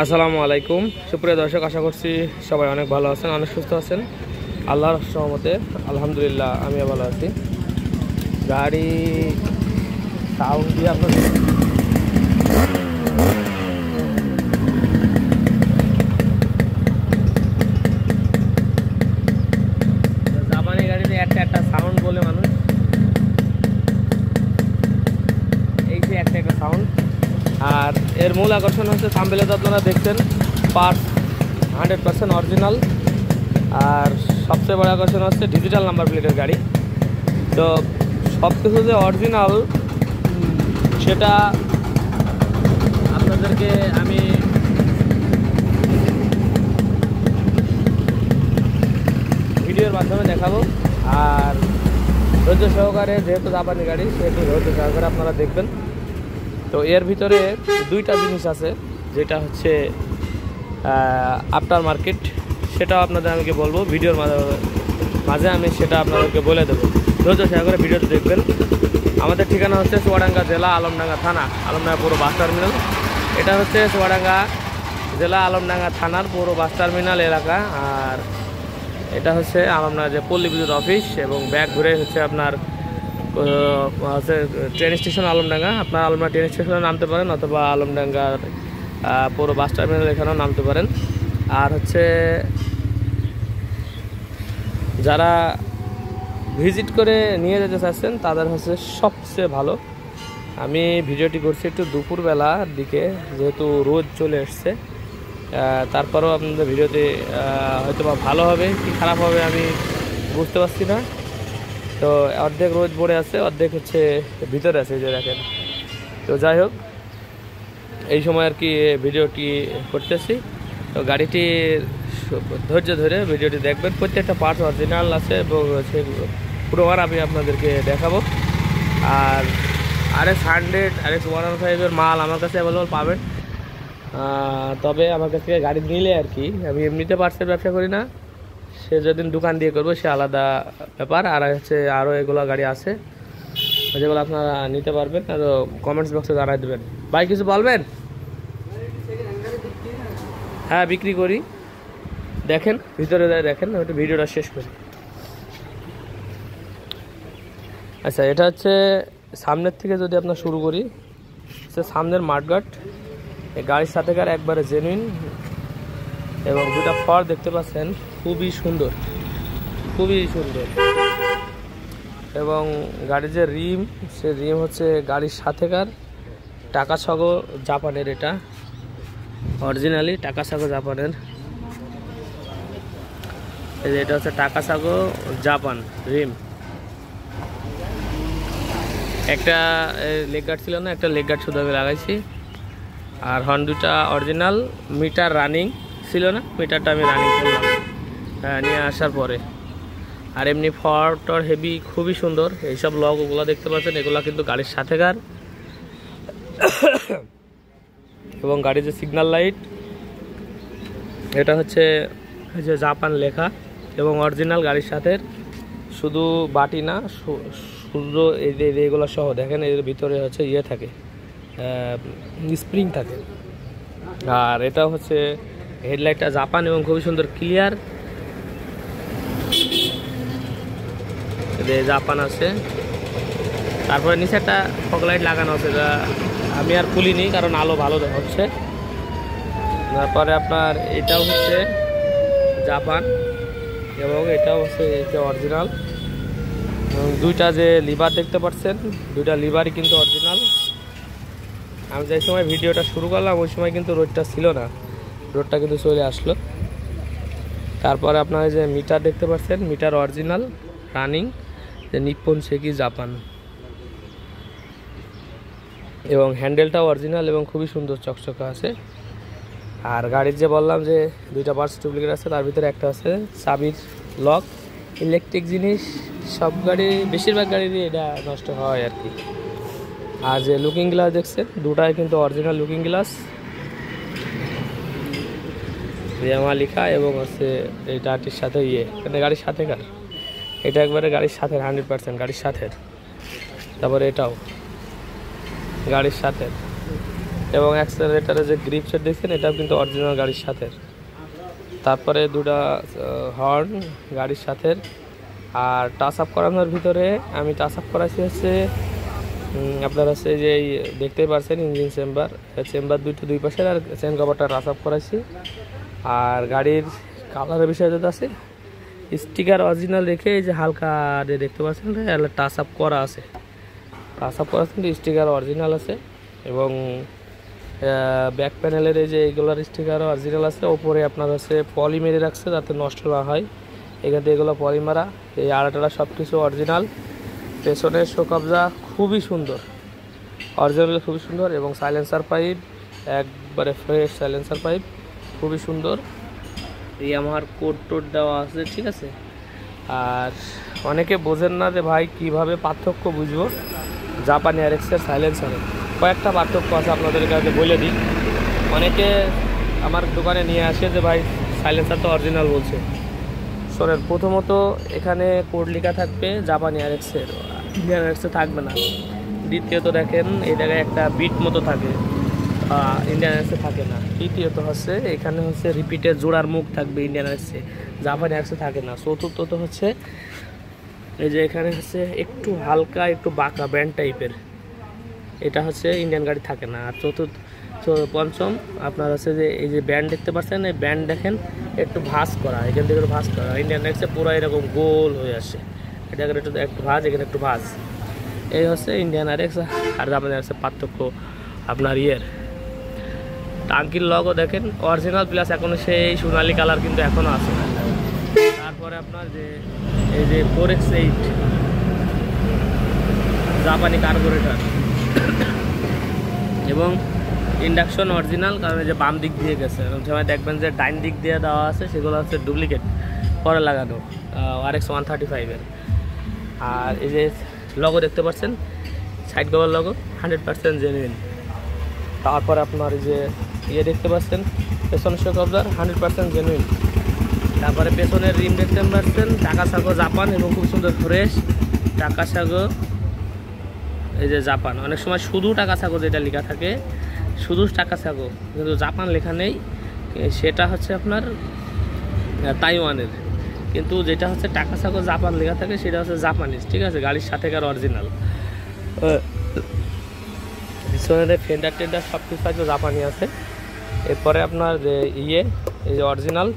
আসসালামু আলাইকুম সুপ্রিয় দর্শক, আশা করছি সবাই অনেক ভালো আছেন, অনেক সুস্থ আছেন। আল্লাহর রহমতে আলহামদুলিল্লাহ আমিও ভালো আছি। গাড়ি সাউন্ড দিয়ে আপনার জাপানি গাড়িতে একটা সাউন্ড বলে মানুষ, এই যে একটা সাউন্ড। আর এর মূল আকর্ষণ হচ্ছে থাম্বনেলে তো আপনারা দেখছেন পার্টস 100% অরিজিনাল। আর সবচেয়ে বড় আকর্ষণ হচ্ছে ডিজিটাল নাম্বার প্লেটের গাড়ি। তো সব কিছু যে অরিজিনাল সেটা আপনাদেরকে আমি ভিডিওর মাধ্যমে দেখাবো। আর ধৈর্য সহকারে, যেহেতু জাপানি গাড়ি সেহেতু ধৈর্য সহকারে আপনারা দেখবেন। তো এর ভিতরে দুইটা জিনিস আছে, যেটা হচ্ছে আফটার মার্কেট, সেটাও আপনাদের আমি বলবো ভিডিওর মাঝে আমি সেটা আপনাদেরকে বলে দেবো। ধৈর্য সহকারে ভিডিওতে দেখবেন। আমাদের ঠিকানা হচ্ছে চুয়াডাঙ্গা জেলা, আলমডাঙ্গা থানা, আলমডাঙ্গা পুরো বাস টার্মিনাল। এটা হচ্ছে চুয়াডাঙ্গা জেলা, আলমডাঙ্গা থানার পুরো বাস টার্মিনাল এলাকা। আর এটা হচ্ছে আলমডাঙ্গা যে পল্লী বিদ্যুৎ অফিস, এবং ব্যাক ঘুরে হচ্ছে আপনার হচ্ছে ট্রেন স্টেশন আলমডাঙ্গা। আপনার আলমডাঙ্গা ট্রেন স্টেশনে নামতে পারেন, অথবা আলমডাঙ্গার পুরো বাস টার্মিনাল এখানেও নামতে পারেন। আর হচ্ছে যারা ভিজিট করে নিয়ে যেতে চাচ্ছেন তাদের হচ্ছে সবচেয়ে ভালো। আমি ভিডিওটি করছি একটু দুপুরবেলার দিকে, যেহেতু রোদ চলে এসছে। তারপরেও আপনাদের ভিডিওতে হয়তো বা ভালো হবে কি খারাপ হবে আমি বুঝতে পারছি না। তো অর্ধেক রোদ পড়ে আছে, অর্ধেক হচ্ছে ভিতরে আছে, যে দেখেন। তো যাই হোক, এই সময় আর কি ভিডিওটি করতেছি। তো গাড়িটি ধৈর্য ধরে ভিডিওটি দেখবেন। প্রত্যেকটা পার্টস অরিজিনাল আছে এবং হচ্ছে পুরোবার আমি আপনাদেরকে দেখাবো। আর RX-100 RX-115 মাল আমার কাছে অ্যাভেলেবল পাবেন। তবে আমার কাছ থেকে গাড়ি নিলে আর কি, আমি এমনিতে পার্টসের ব্যবসা করি না, সে যেদিন দোকান দিয়ে করবো সে আলাদা ব্যাপার। আর হচ্ছে আরও এগুলো গাড়ি আছে যেগুলো আপনারা নিতে পারবেন। আর কমেন্টস বক্সে জানাই দেবেন। ভাই কিছু বলবেন? হ্যাঁ, বিক্রি করি। দেখেন ভিতরে দেখেন, ওইটা ভিডিওটা শেষ করি। আচ্ছা, এটা হচ্ছে সামনের থেকে যদি আপনার শুরু করি, সে সামনের মাঠগাট, এই গাড়ির সাথেকার একবারে জেনুইন, এবং দুটা ফর দেখতে পাচ্ছেন খুবই সুন্দর, খুবই সুন্দর। এবং গাড়ির যে রিম, সে রিম হচ্ছে গাড়ির সাথেকার টাকাসাগো জাপানের, এটা অরিজিনালি টাকাসাগো জাপানের। এটা হচ্ছে টাকাসাগো জাপান রিম। একটা লেগ গার্ড ছিল না, একটা লেগ গার্ড শুধু আমি লাগাইছি। আর হর্ন দুটা অরিজিনাল। মিটার রানিং ছিল না, মিটারটা আমি রানিং করলাম নিয়ে আসার পরে। আর এমনি ফর হেভি, খুবই সুন্দর। এইসব লগ ওগুলো দেখতে পাচ্ছেন, এগুলো কিন্তু গাড়ির সাথেকার। এবং গাড়ির যে সিগন্যাল লাইট, এটা হচ্ছে যে জাপান লেখা এবং অরিজিনাল গাড়ির সাথে। শুধু বাটি না, শুধু এইগুলো সহ দেখেন, এর ভিতরে হচ্ছে ইয়ে থাকে, স্প্রিং থাকে। আর এটা হচ্ছে হেডলাইটটা জাপান এবং খুবই সুন্দর ক্লিয়ার, জাপান আছে। তারপরে নিচে একটা ফগ লাইট লাগানো আছে, যা আমি আর খুলিনি কারণ আলো ভালো হচ্ছে। তারপরে আপনার এটাও হচ্ছে জাপান এবং এটাও হচ্ছে অরিজিনাল। এবং দুইটা যে লিভার দেখতে পাচ্ছেন, দুইটা লিভারই কিন্তু অরিজিনাল। আমি যে সময় ভিডিওটা শুরু করলাম ওই সময় কিন্তু রোডটা ছিল না, রোডটা কিন্তু চলে আসলো। তারপরে আপনার যে মিটার দেখতে পাচ্ছেন, মিটার অরিজিনাল রানিং, যে নিপ্পন সেকি জাপান। এবং হ্যান্ডেলটাও অরিজিনাল এবং খুবই সুন্দর চকচকা আছে। আর গাড়ির যে বললাম যে দুইটা পার্টস ডুপ্লিকেট আছে, তার ভিতরে একটা আছে চাবির লক। ইলেকট্রিক জিনিস সব গাড়ি, বেশিরভাগ গাড়িরই এটা নষ্ট হয় আর কি। আর যে লুকিং গ্লাস দেখছেন, দুটাই কিন্তু অরিজিনাল লুকিং গ্লাস, রিয়ামা লেখা। এবং হচ্ছে এই টাটির সাথে মানে গাড়ির সাথেকার, এটা একবারে গাড়ির সাথে 100% গাড়ির সাথে। তারপরে এটাও গাড়ির সাথে। এবং অ্যাক্সেলারেটারে যে গ্রিপ সেট দেখছেন এটাও কিন্তু অরিজিনাল গাড়ির সাথে। তারপরে দুটা হর্ন গাড়ির সাথে। আর টাচ আপ করানোর ভিতরে আমি টাচ আপ করাইছি হচ্ছে আপনার হচ্ছে যে দেখতেই পারছেন ইঞ্জিন চেম্বার দুই পাশের, আর চেন কভারটা টাচ আপ করাইছি। আর গাড়ির কালারের বিষয় যেটা আছে স্টিকার অরিজিনাল রেখে এই যে হালকা দেখতে পাচ্ছেন টাচ আপ করা আছে, টাচ আপ করা কিন্তু স্টিকার অরিজিনাল আছে। এবং ব্যাক প্যানেলের এই যে এইগুলোর স্টিকারও অরিজিনাল আছে। ওপরে আপনার হচ্ছে পলি মেরে রাখছে যাতে নষ্ট না হয়, এখান থেকে এগুলো পলি মারা। এই আড়াটাড়া সব কিছু অরিজিনাল। পেছনের শো কবজা খুবই সুন্দর, অরিজিনাল খুবই সুন্দর। এবং সাইলেন্সার পাইপ একবারে ফ্রেশ সাইলেন্সার পাইপ, খুবই সুন্দর। এই আমার কোড টোড দেওয়া আছে, ঠিক আছে। আর অনেকে বোঝেন না যে ভাই কিভাবে পার্থক্য বুঝবো জাপানি আরএক্সের সাইলেন্সারে। কয়েকটা পার্থক্য আছে আপনাদের কাছে বলে দিই। অনেকে আমার দোকানে নিয়ে আসে যে ভাই সাইলেন্সার তো অরিজিনাল বলছে। শোনেন, প্রথমত এখানে কোড লেখা থাকবে জাপানি আরএক্সের, ইন্ডিয়ান আরএক্সে থাকবে না। দ্বিতীয়ত দেখেন এই জায়গায় একটা বিট মতো থাকে, ইন্ডিয়ান আরএক্সে থাকে না। তৃতীয়ত হচ্ছে এখানে হচ্ছে রিপিটের জোড়ার মুখ থাকবে, ইন্ডিয়ান আরএক্সে, জাপানি আরএক্সে থাকে না। চতুর্থত হচ্ছে এই যে এখানে হচ্ছে একটু হালকা একটু বাঁকা ব্যান্ড টাইপের, এটা হচ্ছে ইন্ডিয়ান গাড়ি থাকে না। আর পঞ্চম আপনার হচ্ছে যে এই যে ব্যান্ড দেখতে পাচ্ছেন, এই ব্যান্ড দেখেন একটু ভাঁজ করা, এখান থেকে একটু ভাঁজ করা। ইন্ডিয়ান আরএক্সে পুরো এরকম গোল হয়ে আসে, এটা একটু ভাঁজ, এখানে একটু ভাঁজ। এই হচ্ছে ইন্ডিয়ান আরএক্স আর জাপানি আরএক্সের পার্থক্য। আপনার টাঙ্কির লগও দেখেন অরিজিনাল প্লাস এখনো সেই সোনালি কালার কিন্তু এখনো আছে। তারপরে আপনার যে এই যে 4X8 জাপানি কার্বোরেটর এবং ইন্ডাকশন অরিজিনাল, কারণ এই যে বাম দিক দিয়ে গেছে, সময় দেখবেন যে ডাইন দিক দিয়ে দেওয়া আছে সেগুলো হচ্ছে ডুপ্লিকেট পরে লাগানো RX 135-এর। আর এই যে লগো দেখতে পাচ্ছেন সাইড কভার লগো 100% জেনুইন। তারপরে আপনার এই যে দেখতে পাচ্ছেন পেছনের শো কবজার 100% জেনুইন। তারপরে পেছনের রিম দেখতে পাচ্ছেন টাকা সাগো জাপান এবং খুব সুন্দর ফ্রেশ টাকা সাগো, এই যে জাপান। অনেক সময় শুধু টাকা সাগো যেটা লেখা থাকে, শুধু টাকা সাগো কিন্তু জাপান লেখা নেই, সেটা হচ্ছে আপনার তাইওয়ানের। কিন্তু যেটা হচ্ছে টাকা সাগো জাপান লেখা থাকে সেটা হচ্ছে জাপানিজ, ঠিক আছে, গাড়ির সাথেকার অরিজিনাল। পিছনের ফেন্ডার টেন্ডার সব কিছু হয়তো জাপানি আছে। এরপরে আপনার যে এই যে অরিজিনাল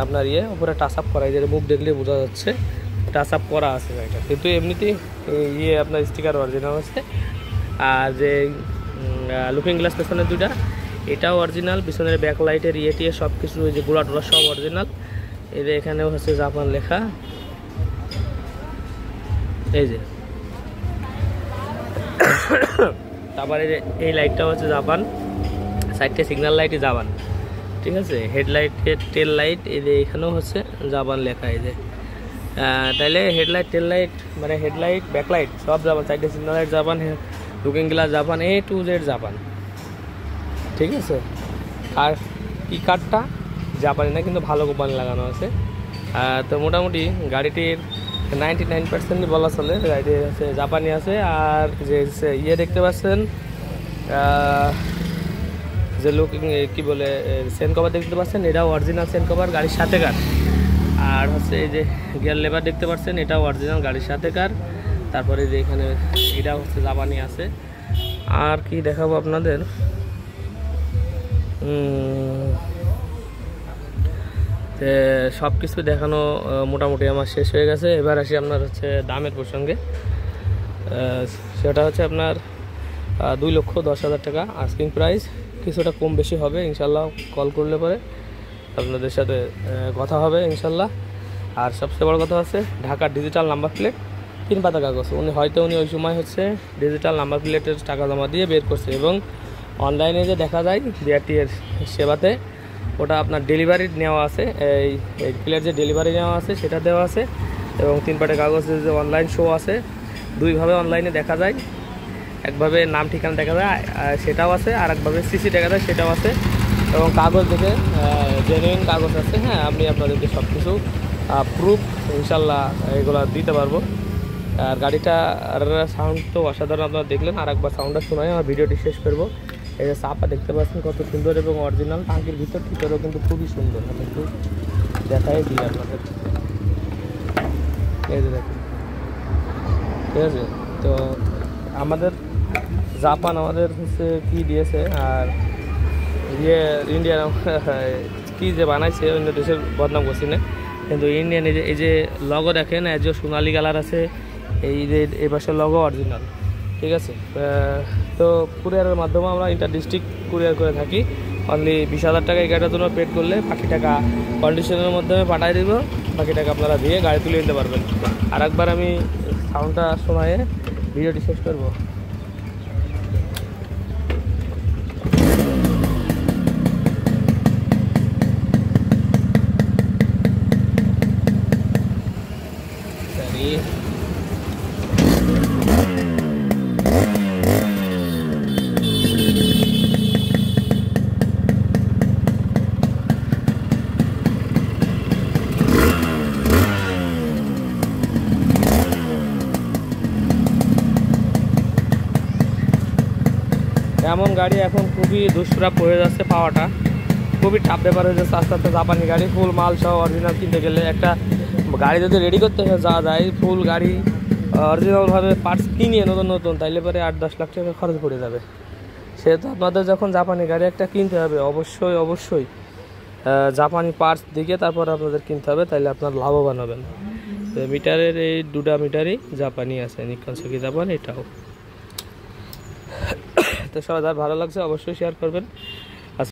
আপনার উপরে টাচ আপ করা, এই যে মুখ দেখলে বোঝা যাচ্ছে টাচ আপ করা আছে গাড়িটা, কিন্তু এমনিতেই আপনার স্টিকার অরিজিনাল আছে। আর যে লুকিং গ্লাস পেছনের দুইটা এটাও অরিজিনাল। পিছনের ব্যাক লাইটের টিয়ে সব কিছু ওই যে গোড়া টোড়া সব অরিজিনাল। এই যে এখানেও হচ্ছে জাপান লেখা, এই যে। তারপরে যে এই লাইটটা হচ্ছে জাপান, সাইডটা সিগন্যাল লাইটই জাপান, ঠিক আছে। হেডলাইটের টেল লাইট এই যে এখানেও হচ্ছে জাপান লেখা, এই যে। তাইলে হেডলাইট টেল লাইট মানে হেডলাইট ব্যাকলাইট সব জাপান, সাইডে signal light Japan, looking glass Japan, A to Z Japan, ঠিক আছে। আর কি কার্ডটা জাপানি না, কিন্তু ভালো কোম্পানি লাগানো আছে। তো মোটামুটি গাড়িটির 99% বলা চলে গাড়িটি হচ্ছে জাপানি আছে। আর যে দেখতে পাচ্ছেন যে লুকিং কি বলে সেন কভার দেখতে পাচ্ছেন, এটাও অরিজিনাল সেন কভার গাড়ির সাথেকার। আর হচ্ছে এই যে গিয়ার লেবার দেখতে পাচ্ছেন, এটাও অরিজিনাল গাড়ির সাথেকার। তারপরে যে এখানে এটা হচ্ছে জাপানি আছে। আর কি দেখাবো আপনাদের, সব কিছু দেখানো মোটামুটি আমার শেষ হয়ে গেছে। এবার আসি আপনার হচ্ছে দামের প্রসঙ্গে। সেটা হচ্ছে আপনার 2,10,000 টাকা আস্কিং প্রাইস, কিছুটা কম বেশি হবে ইনশাল্লাহ। কল করলে পরে আপনাদের সাথে কথা হবে ইনশাল্লাহ। আর সবচেয়ে বড় কথা হচ্ছে ঢাকার ডিজিটাল নাম্বার প্লেট 3 পাতা কাগজ। উনি ওই সময় হচ্ছে ডিজিটাল নাম্বার প্লেটের টাকা জমা দিয়ে বের করছে। এবং অনলাইনে যে দেখা যায় বিআরটিএর সেবাতে, ওটা আপনার ডেলিভারি নেওয়া আছে, এই প্লেট যে ডেলিভারি নেওয়া আছে সেটা দেওয়া আছে। এবং 3 পাতা কাগজের যে অনলাইন শো আছে, দুইভাবে অনলাইনে দেখা যায়। একভাবে নাম ঠিকানা দেখা যায় সেটাও আছে, আর একভাবে সিসি দেখা যায় সেটাও আছে। এবং কাগজ দেখে জেনুইন কাগজ আছে। হ্যাঁ, আমি আপনাদেরকে সব কিছু প্রুফ ইনশাল্লাহ এগুলো দিতে পারবো। আর গাড়িটা সাউন্ড তো অসাধারণ আপনারা দেখলেন। আর একবার সাউন্ডটা শোনাই আমার ভিডিওটি শেষ করবো। এই যে চাপা দেখতে পাচ্ছেন কত সুন্দর এবং অরিজিনাল, টাঙ্কির ভিতর ভিতরেও কিন্তু খুবই সুন্দর। আমি একটু দেখাই দিই আপনাদের, এই যে দেখুন, ঠিক আছে। তো আমাদের জাপান আমাদের হচ্ছে কি দিয়েছে, আর ইন্ডিয়ান কি যে বানাইছে অন্য দেশের বদনাম করছি না, কিন্তু ইন্ডিয়ান এই যে লগো দেখেন, এই যে সোনালি কালার আছে, এই যে এই পাশের লগো অরিজিনাল, ঠিক আছে। তো কুরিয়ারের মাধ্যমে আমরা ইন্টার ডিস্ট্রিক্ট কুরিয়ার করে থাকি। অনলি 20,000 টাকা এই গাড়িটার জন্য পেড করলে বাকি টাকা কন্ডিশনের মাধ্যমে পাঠিয়ে দেবো, বাকি টাকা আপনারা দিয়ে গাড়ি তুলে নিতে পারবেন। আর একবার আমি সাউন্ডটা শোনায়ে ভিডিওটি শেষ করবো। এমন গাড়ি এখন খুবই দুষ্প্রাপ্য হয়ে যাচ্ছে, পাওয়াটা খুবই টাফ ব্যাপার হয়ে যাচ্ছে আস্তে আস্তে। জাপানি গাড়ি ফুল মাল সহ অরিজিনাল কিনতে গেলে, একটা গাড়ি যদি রেডি করতে যাওয়া যায় ফুল গাড়ি অরিজিনালভাবে পার্টস কিনিয়ে নতুন নতুন, তাইলে পরে 8-10 লাখ টাকা খরচ পড়ে যাবে। সেহেতু আপনাদের যখন জাপানি গাড়ি একটা কিনতে হবে, অবশ্যই অবশ্যই জাপানি পার্টস দিকে তারপর আপনাদের কিনতে হবে, তাইলে আপনার লাভবান হবেন। মিটারের এই দুটা মিটারই জাপানি আছে, নিকানসুকি জাপান, এটাও। তো সবাই যার ভালো লাগছে অবশ্যই শেয়ার করবেন।